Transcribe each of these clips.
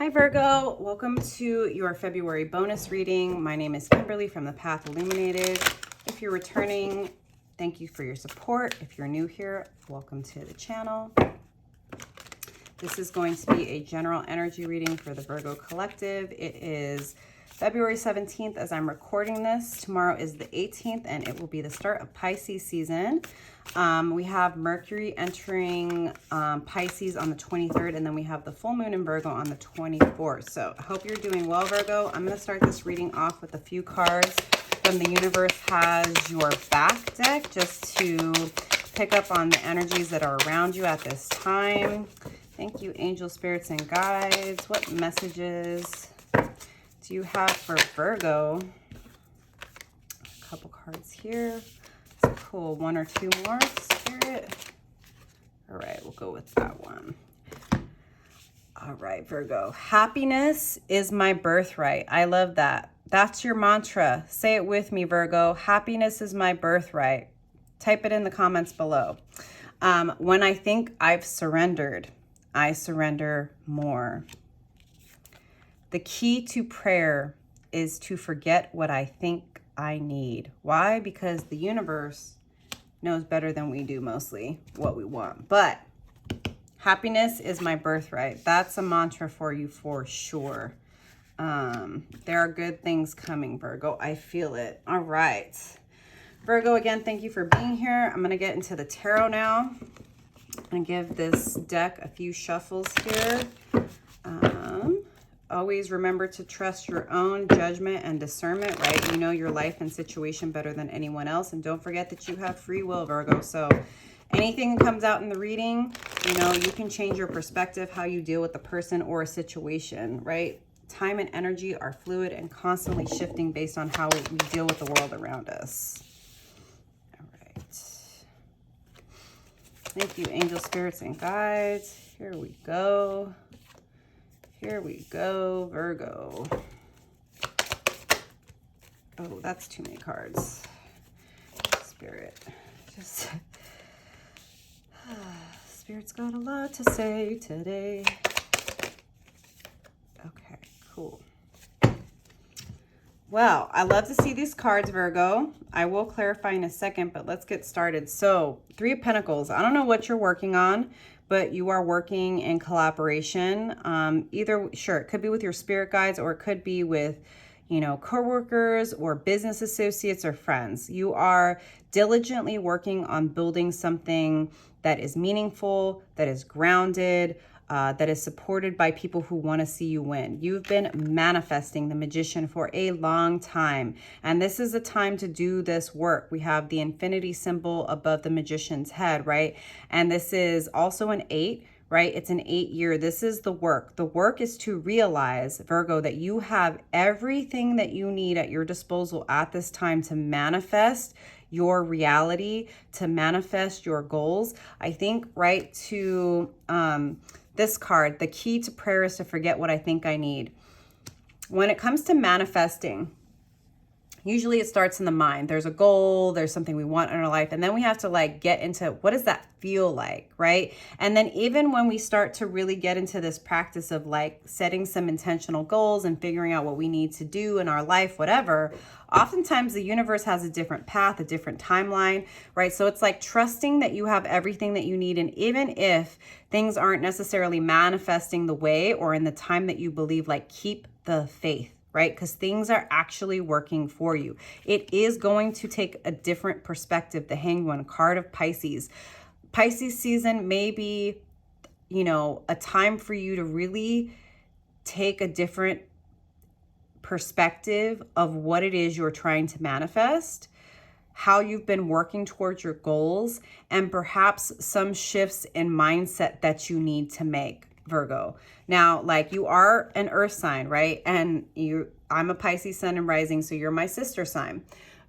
Hi Virgo, welcome to your February bonus reading. My name is Kimberly from the Path Illuminated. If you're returning, thank you for your support. If you're new here, welcome to the channel. This is going to be a general energy reading for the Virgo Collective. It is February 17th as I'm recording this. Tomorrow is the 18th and it will be the start of Pisces season. We have Mercury entering Pisces on the 23rd, and then we have the full moon in Virgo on the 24th. So I hope you're doing well, Virgo. I'm going to start this reading off with a few cards from the universe has your back deck, just to pick up on the energies that are around you at this time. Thank you, angel spirits and guides. What messages do you have for Virgo? A couple cards here. Let's pull one or two more, Spirit. All right, we'll go with that one. All right, Virgo. Happiness is my birthright. I love that. That's your mantra. Say it with me, Virgo. Happiness is my birthright. Type it in the comments below. When I think I've surrendered, I surrender more. The key to prayer is to forget what I think I need. Why? Because the universe knows better than we do mostly what we want. But happiness is my birthright. That's a mantra for you for sure. There are good things coming, Virgo. I feel it. All right. Virgo, again, thank you for being here. I'm going to get into the tarot now and give this deck a few shuffles here. Always remember to trust your own judgment and discernment, right? You know your life and situation better than anyone else. And don't forget that you have free will, Virgo. So anything that comes out in the reading, you know, you can change your perspective, how you deal with a person or a situation, right? Time and energy are fluid and constantly shifting based on how we deal with the world around us. All right. Thank you, angel spirits and guides. Here we go. Here we go, Virgo. Oh, that's too many cards. Spirit. Spirit's got a lot to say today. Okay, cool. Well, I love to see these cards, Virgo. I will clarify in a second, but let's get started. So, Three of Pentacles. I don't know what you're working on, but you are working in collaboration. Sure, it could be with your spirit guides, or it could be with, you know, coworkers or business associates or friends. You are diligently working on building something that is meaningful, that is grounded, that is supported by people who want to see you win. You've been manifesting the Magician for a long time, and this is a time to do this work. We have the infinity symbol above the Magician's head, right? And this is also an 8, right? It's an 8-year. This is the work. The work is to realize, Virgo, that you have everything that you need at your disposal at this time to manifest your reality, to manifest your goals. I think, right, to this card, the key to prayer is to forget what I think I need. When it comes to manifesting, usually it starts in the mind. There's a goal, there's something we want in our life, and then we have to like get into what does that feel like, right? And then even when we start to really get into this practice of like setting some intentional goals and figuring out what we need to do in our life, whatever, oftentimes the universe has a different path, a different timeline, right? So it's like trusting that you have everything that you need. And even if things aren't necessarily manifesting the way or in the time that you believe, like keep the faith, right? Because things are actually working for you. It is going to take a different perspective. The Hanged One, card of Pisces. Pisces season may be, you know, a time for you to really take a different perspective of what it is you're trying to manifest, how you've been working towards your goals, and perhaps some shifts in mindset that you need to make, Virgo. Now, like, you are an earth sign, right? And I'm a Pisces sun and rising, so you're my sister sign.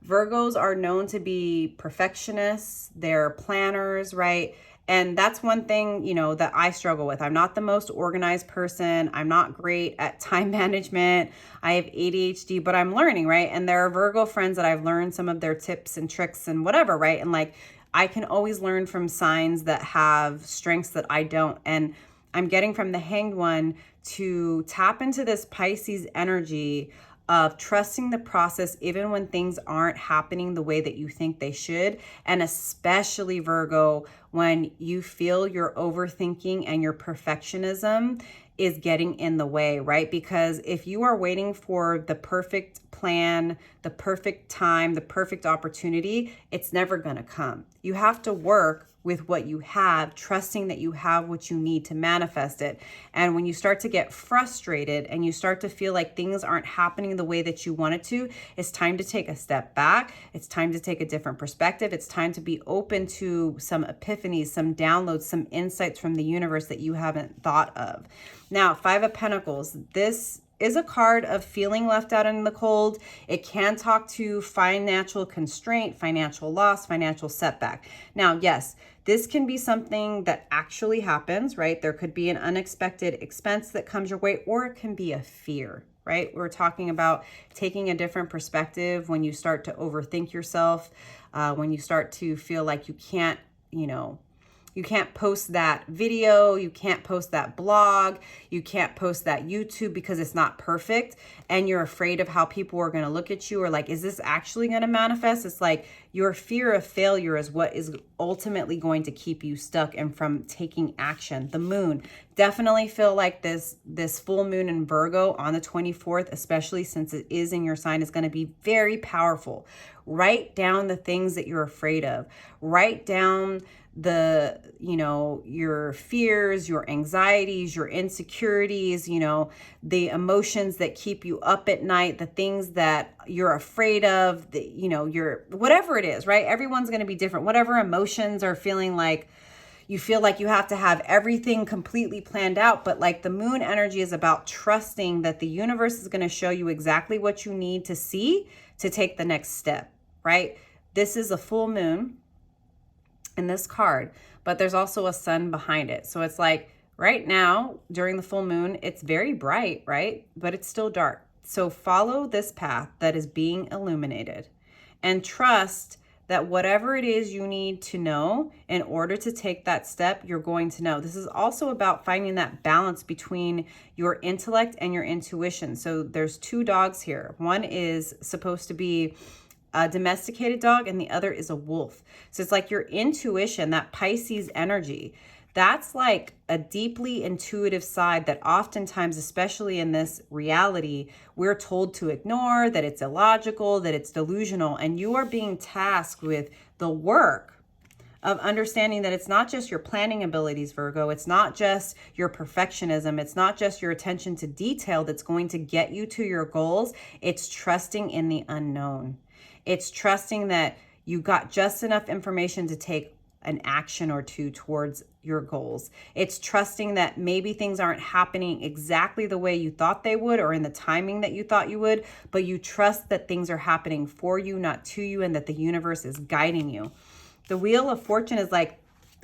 Virgos are known to be perfectionists. They're planners, right? And that's one thing, you know, that I struggle with. I'm not the most organized person. I'm not great at time management. I have ADHD, but I'm learning, right? And there are Virgo friends that I've learned some of their tips and tricks and whatever, right? And like, I can always learn from signs that have strengths that I don't. And I'm getting from the Hanged One to tap into this Pisces energy of trusting the process even when things aren't happening the way that you think they should. And especially, Virgo, when you feel your overthinking and your perfectionism is getting in the way, right? Because if you are waiting for the perfect plan, the perfect time, the perfect opportunity, it's never going to come. You have to work with what you have, trusting that you have what you need to manifest it. And when you start to get frustrated and you start to feel like things aren't happening the way that you want it to, it's time to take a step back. It's time to take a different perspective. It's time to be open to some epiphanies, some downloads, some insights from the universe that you haven't thought of. Now, Five of Pentacles, this is a card of feeling left out in the cold. It can talk to financial constraint, financial loss, financial setback. Now, yes, this can be something that actually happens, right? There could be an unexpected expense that comes your way, or it can be a fear, right? We're talking about taking a different perspective when you start to overthink yourself, when you start to feel like you can't, you can't post that video, you can't post that blog, you can't post that YouTube because it's not perfect, and you're afraid of how people are going to look at you, or like, is this actually going to manifest? It's like your fear of failure is what is ultimately going to keep you stuck and from taking action. The moon, definitely feel like this full moon in Virgo on the 24th, especially since it is in your sign, is going to be very powerful. Write down the things that you're afraid of. Write down your fears, your anxieties, your insecurities, the emotions that keep you up at night, the things that you're afraid of, your whatever it is, right? Everyone's going to be different. Whatever emotions are feeling like you feel like you have to have everything completely planned out, but like the moon energy is about trusting that the universe is going to show you exactly what you need to see to take the next step, right? This is a full moon in this card, but there's also a sun behind it. So it's like right now during the full moon, it's very bright, right? But it's still dark. So follow this path that is being illuminated and trust that whatever it is you need to know in order to take that step, you're going to know. This is also about finding that balance between your intellect and your intuition. So there's two dogs here. One is supposed to be a domesticated dog and the other is a wolf. So it's like your intuition, that Pisces energy, that's like a deeply intuitive side that oftentimes, especially in this reality, we're told to ignore, that it's illogical, that it's delusional. And you are being tasked with the work of understanding that it's not just your planning abilities, Virgo. It's not just your perfectionism. It's not just your attention to detail that's going to get you to your goals. It's trusting in the unknown. It's trusting that you got just enough information to take an action or two towards your goals. It's trusting that maybe things aren't happening exactly the way you thought they would or in the timing that you thought you would, but you trust that things are happening for you, not to you, and that the universe is guiding you. The Wheel of Fortune is like,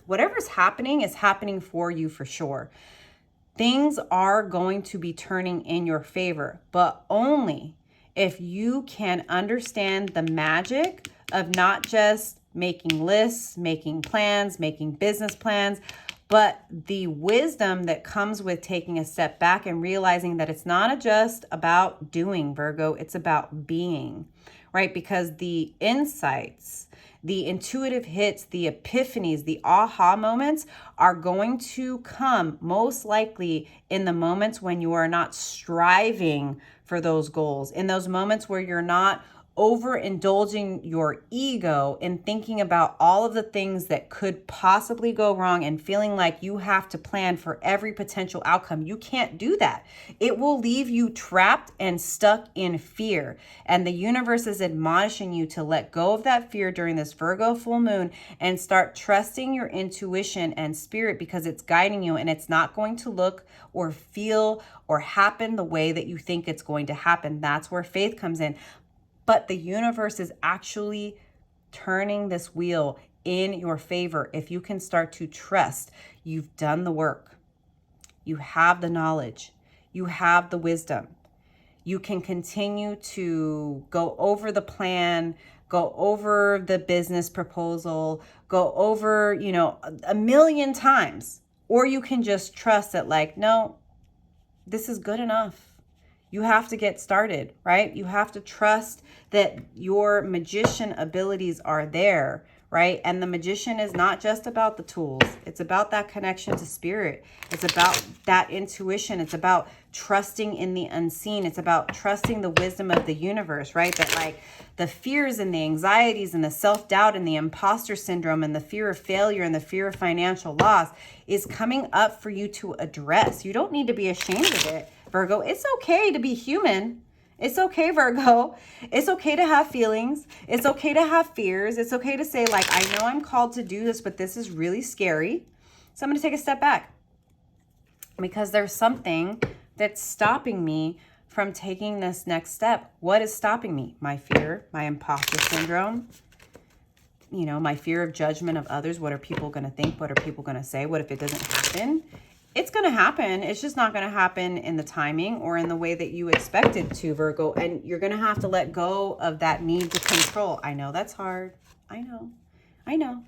whatever's happening is happening for you for sure. Things are going to be turning in your favor, but only if you can understand the magic of not just making lists, making plans, making business plans, but the wisdom that comes with taking a step back and realizing that it's not just about doing, Virgo, it's about being, right? Because the insights, the intuitive hits, the epiphanies, the aha moments are going to come most likely in the moments when you are not striving for those goals, in those moments where you're not overindulging your ego in thinking about all of the things that could possibly go wrong and feeling like you have to plan for every potential outcome. You can't do that. It will leave you trapped and stuck in fear. And the universe is admonishing you to let go of that fear during this Virgo full moon and start trusting your intuition and spirit, because it's guiding you and it's not going to look or feel or happen the way that you think it's going to happen. That's where faith comes in. But the universe is actually turning this wheel in your favor. If you can start to trust, you've done the work. You have the knowledge. You have the wisdom. You can continue to go over the plan, go over the business proposal, go over, a million times Or you can just trust that like, no, this is good enough. You have to get started, right? You have to trust that your magician abilities are there, right? And the magician is not just about the tools. It's about that connection to spirit. It's about that intuition. It's about trusting in the unseen. It's about trusting the wisdom of the universe, right? That like the fears and the anxieties and the self-doubt and the imposter syndrome and the fear of failure and the fear of financial loss is coming up for you to address. You don't need to be ashamed of it, Virgo. It's okay to be human. It's okay, Virgo. It's okay to have feelings. It's okay to have fears. It's okay to say like, I know I'm called to do this, but this is really scary. So I'm going to take a step back because there's something that's stopping me from taking this next step. What is stopping me? My fear, my imposter syndrome, you know, my fear of judgment of others. What are people going to think? What are people going to say? What if it doesn't happen? It's going to happen. It's just not going to happen in the timing or in the way that you expected to, Virgo. And you're going to have to let go of that need to control. I know that's hard. I know.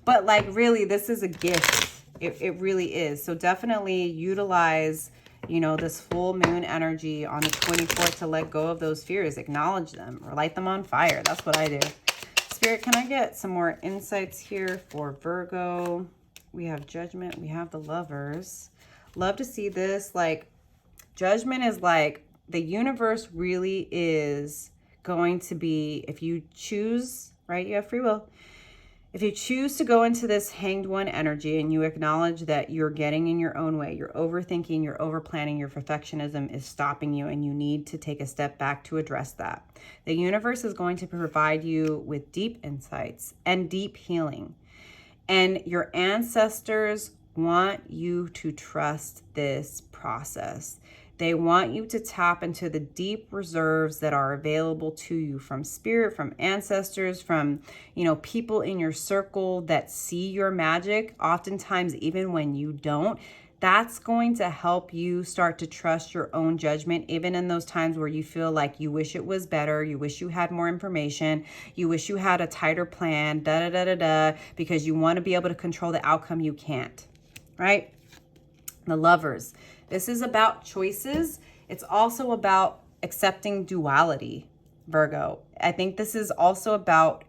But like, really, this is a gift. It really is. So definitely utilize, you know, this full moon energy on the 24th to let go of those fears, acknowledge them or light them on fire. That's what I do. Spirit, can I get some more insights here for Virgo? We have Judgment. We have the Lovers. Love to see this. Like, Judgment is like the universe really is going to be, if you choose, right? You have free will. If you choose to go into this Hanged One energy and you acknowledge that you're getting in your own way, you're overthinking, you're overplanning, your perfectionism is stopping you, and you need to take a step back to address that. The universe is going to provide you with deep insights and deep healing. And your ancestors want you to trust this process. They want you to tap into the deep reserves that are available to you from spirit, from ancestors, from, you know, people in your circle that see your magic, oftentimes even when you don't. That's going to help you start to trust your own judgment, even in those times where you feel like you wish it was better, you wish you had more information, you wish you had a tighter plan, because you want to be able to control the outcome. You can't, right? The Lovers. This is about choices. It's also about accepting duality, Virgo. I think this is also about,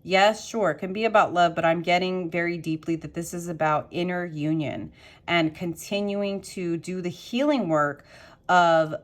yes, sure, it can be about love, but I'm getting very deeply that this is about inner union and continuing to do the healing work of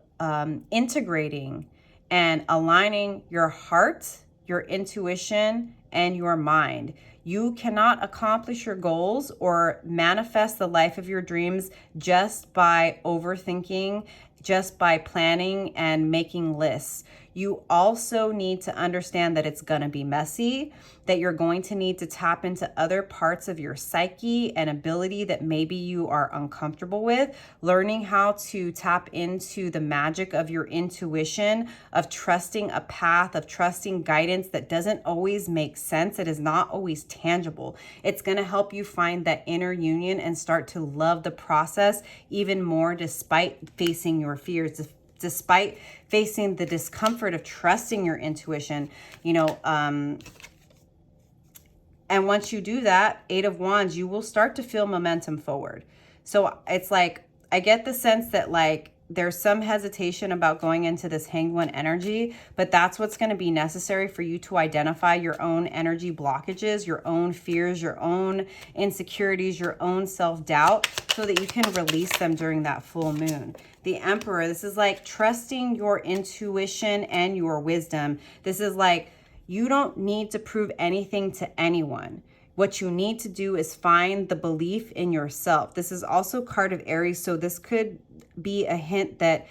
integrating and aligning your heart, your intuition, and your mind. You cannot accomplish your goals or manifest the life of your dreams just by overthinking, just by planning and making lists. You also need to understand that it's going to be messy, that you're going to need to tap into other parts of your psyche and ability that maybe you are uncomfortable with, learning how to tap into the magic of your intuition, of trusting a path, of trusting guidance that doesn't always make sense. It is not always tangible. It's going to help you find that inner union and start to love the process even more despite facing your fears, despite facing the discomfort of trusting your intuition, you know, and once you do that, 8 of Wands, you will start to feel momentum forward. So it's like, I get the sense that like there's some hesitation about going into this Hanged One energy, but that's what's going to be necessary for you to identify your own energy blockages, your own fears, your own insecurities, your own self-doubt, so that you can release them during that full moon. The Emperor, this is like trusting your intuition and your wisdom. This is like, you don't need to prove anything to anyone. What you need to do is find the belief in yourself. This is also card of Aries, so this could be a hint that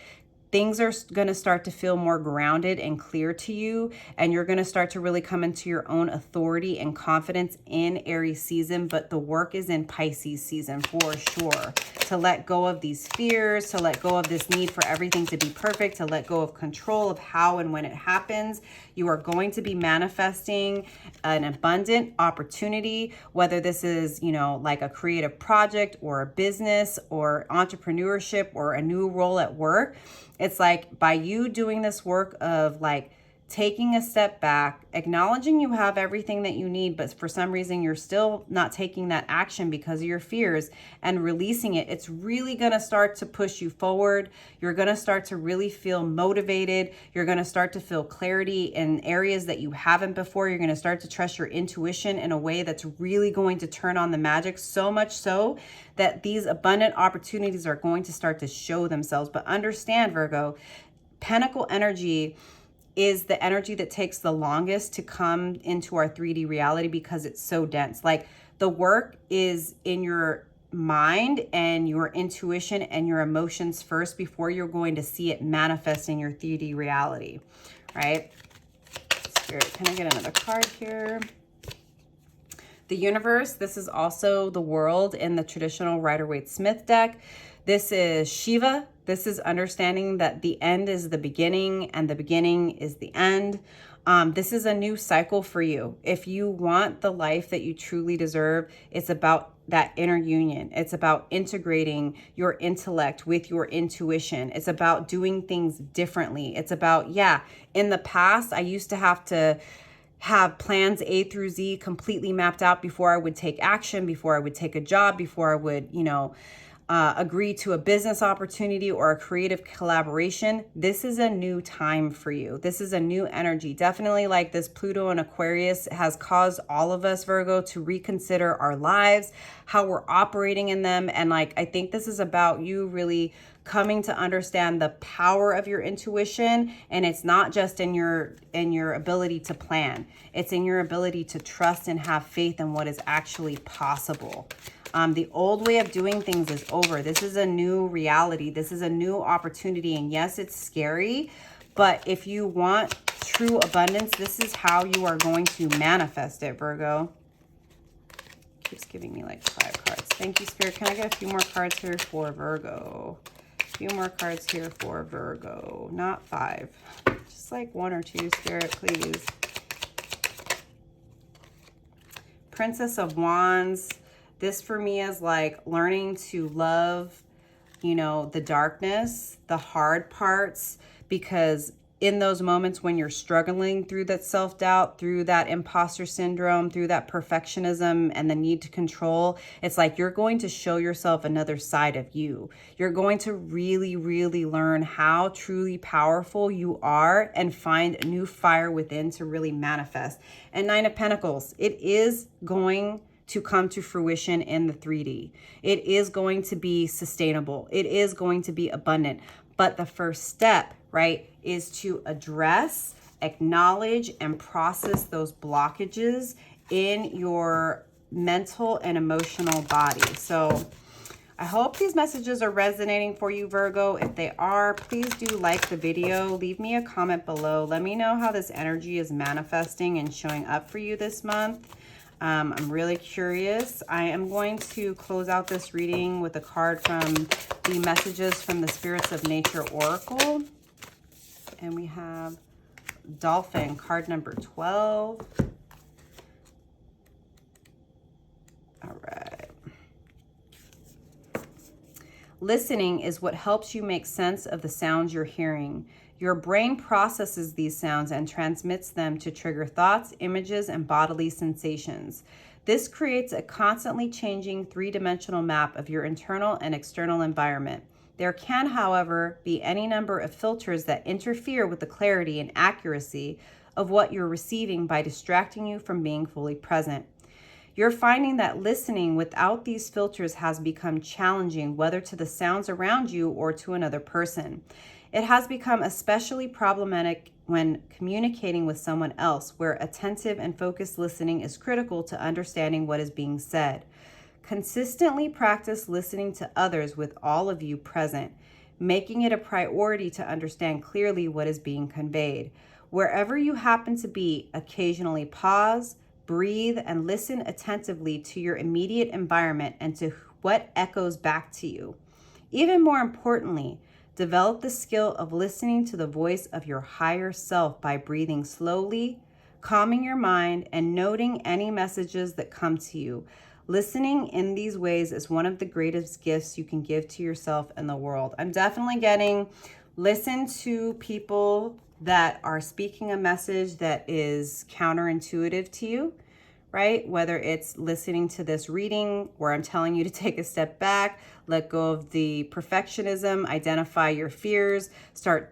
things are going to start to feel more grounded and clear to you, and you're going to start to really come into your own authority and confidence in Aries season. But the work is in Pisces season for sure. To let go of these fears, to let go of this need for everything to be perfect, to let go of control of how and when it happens. You are going to be manifesting an abundant opportunity, whether this is, you know, like a creative project or a business or entrepreneurship or a new role at work. It's like by you doing this work of like taking a step back, acknowledging you have everything that you need, but for some reason you're still not taking that action because of your fears, and releasing it, it's really going to start to push you forward. You're going to start to really feel motivated. You're going to start to feel clarity in areas that you haven't before. You're going to start to trust your intuition in a way that's really going to turn on the magic, so much so that these abundant opportunities are going to start to show themselves. But understand, Virgo, Pentacle energy is the energy that takes the longest to come into our 3D reality because it's so dense. Like, the work is in your mind and your intuition and your emotions first before you're going to see it manifest in your 3D reality, right? Spirit, can I get another card here? The universe, this is also the world in the traditional Rider-Waite-Smith deck. This is Shiva. This is understanding that the end is the beginning and the beginning is the end. This is a new cycle for you. If you want the life that you truly deserve, it's about that inner union. It's about integrating your intellect with your intuition. It's about doing things differently. It's about, yeah, in the past, I used to have plans A through Z completely mapped out before I would take action, before I would take a job, before I would, agree to a business opportunity or a creative collaboration. This is a new time for you. This is a new energy. Definitely, like, this Pluto and Aquarius has caused all of us, Virgo, to reconsider our lives, how we're operating in them. And I think this is about you really coming to understand the power of your intuition. And it's not just in your ability to plan. It's in your ability to trust and have faith in what is actually possible. The old way of doing things is over. This is a new reality. This is a new opportunity. And yes, it's scary, but if you want true abundance, this is how you are going to manifest it, Virgo. Keeps giving me like 5 cards. Thank you, Spirit. Can I get a few more cards here for Virgo? A few more cards here for Virgo. Not 5. Just like 1 or 2, Spirit, please. Princess of Wands. This for me is like learning to love, the darkness, the hard parts, because in those moments when you're struggling through that self-doubt, through that imposter syndrome, through that perfectionism and the need to control, it's like you're going to show yourself another side of you. You're going to really, really learn how truly powerful you are and find a new fire within to really manifest. And 9 of Pentacles, it is going to come to fruition in the 3D. It is going to be sustainable. It is going to be abundant. But the first step, right, is to address, acknowledge, and process those blockages in your mental and emotional body. So I hope these messages are resonating for you, Virgo. If they are, please do like the video. Leave me a comment below. Let me know how this energy is manifesting and showing up for you this month. I'm really curious. I am going to close out this reading with a card from the Messages from the Spirits of Nature Oracle. And we have Dolphin, card number 12. All right. Listening is what helps you make sense of the sounds you're hearing. Your brain processes these sounds and transmits them to trigger thoughts, images, and bodily sensations. This creates a constantly changing 3-dimensional map of your internal and external environment. There can, however, be any number of filters that interfere with the clarity and accuracy of what you're receiving by distracting you from being fully present. You're finding that listening without these filters has become challenging, whether to the sounds around you or to another person. It has become especially problematic when communicating with someone else, where attentive and focused listening is critical to understanding what is being said. Consistently practice listening to others with all of you present, making it a priority to understand clearly what is being conveyed. Wherever you happen to be, occasionally pause, breathe, and listen attentively to your immediate environment and to what echoes back to you. Even more importantly, develop the skill of listening to the voice of your higher self by breathing slowly, calming your mind, and noting any messages that come to you. Listening in these ways is one of the greatest gifts you can give to yourself and the world. I'm definitely getting listen to people that are speaking a message that is counterintuitive to you, right? Whether it's listening to this reading where I'm telling you to take a step back, let go of the perfectionism, identify your fears, start,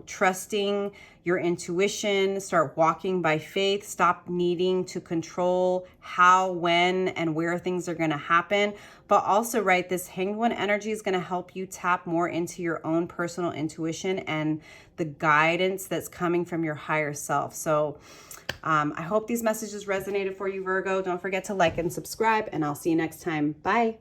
trusting your intuition, start walking by faith, stop needing to control how, when, and where things are going to happen. But also, right, this Hanged One energy is going to help you tap more into your own personal intuition and the guidance that's coming from your higher self. So I hope these messages resonated for you, Virgo. Don't forget to like and subscribe, and I'll see you next time. Bye.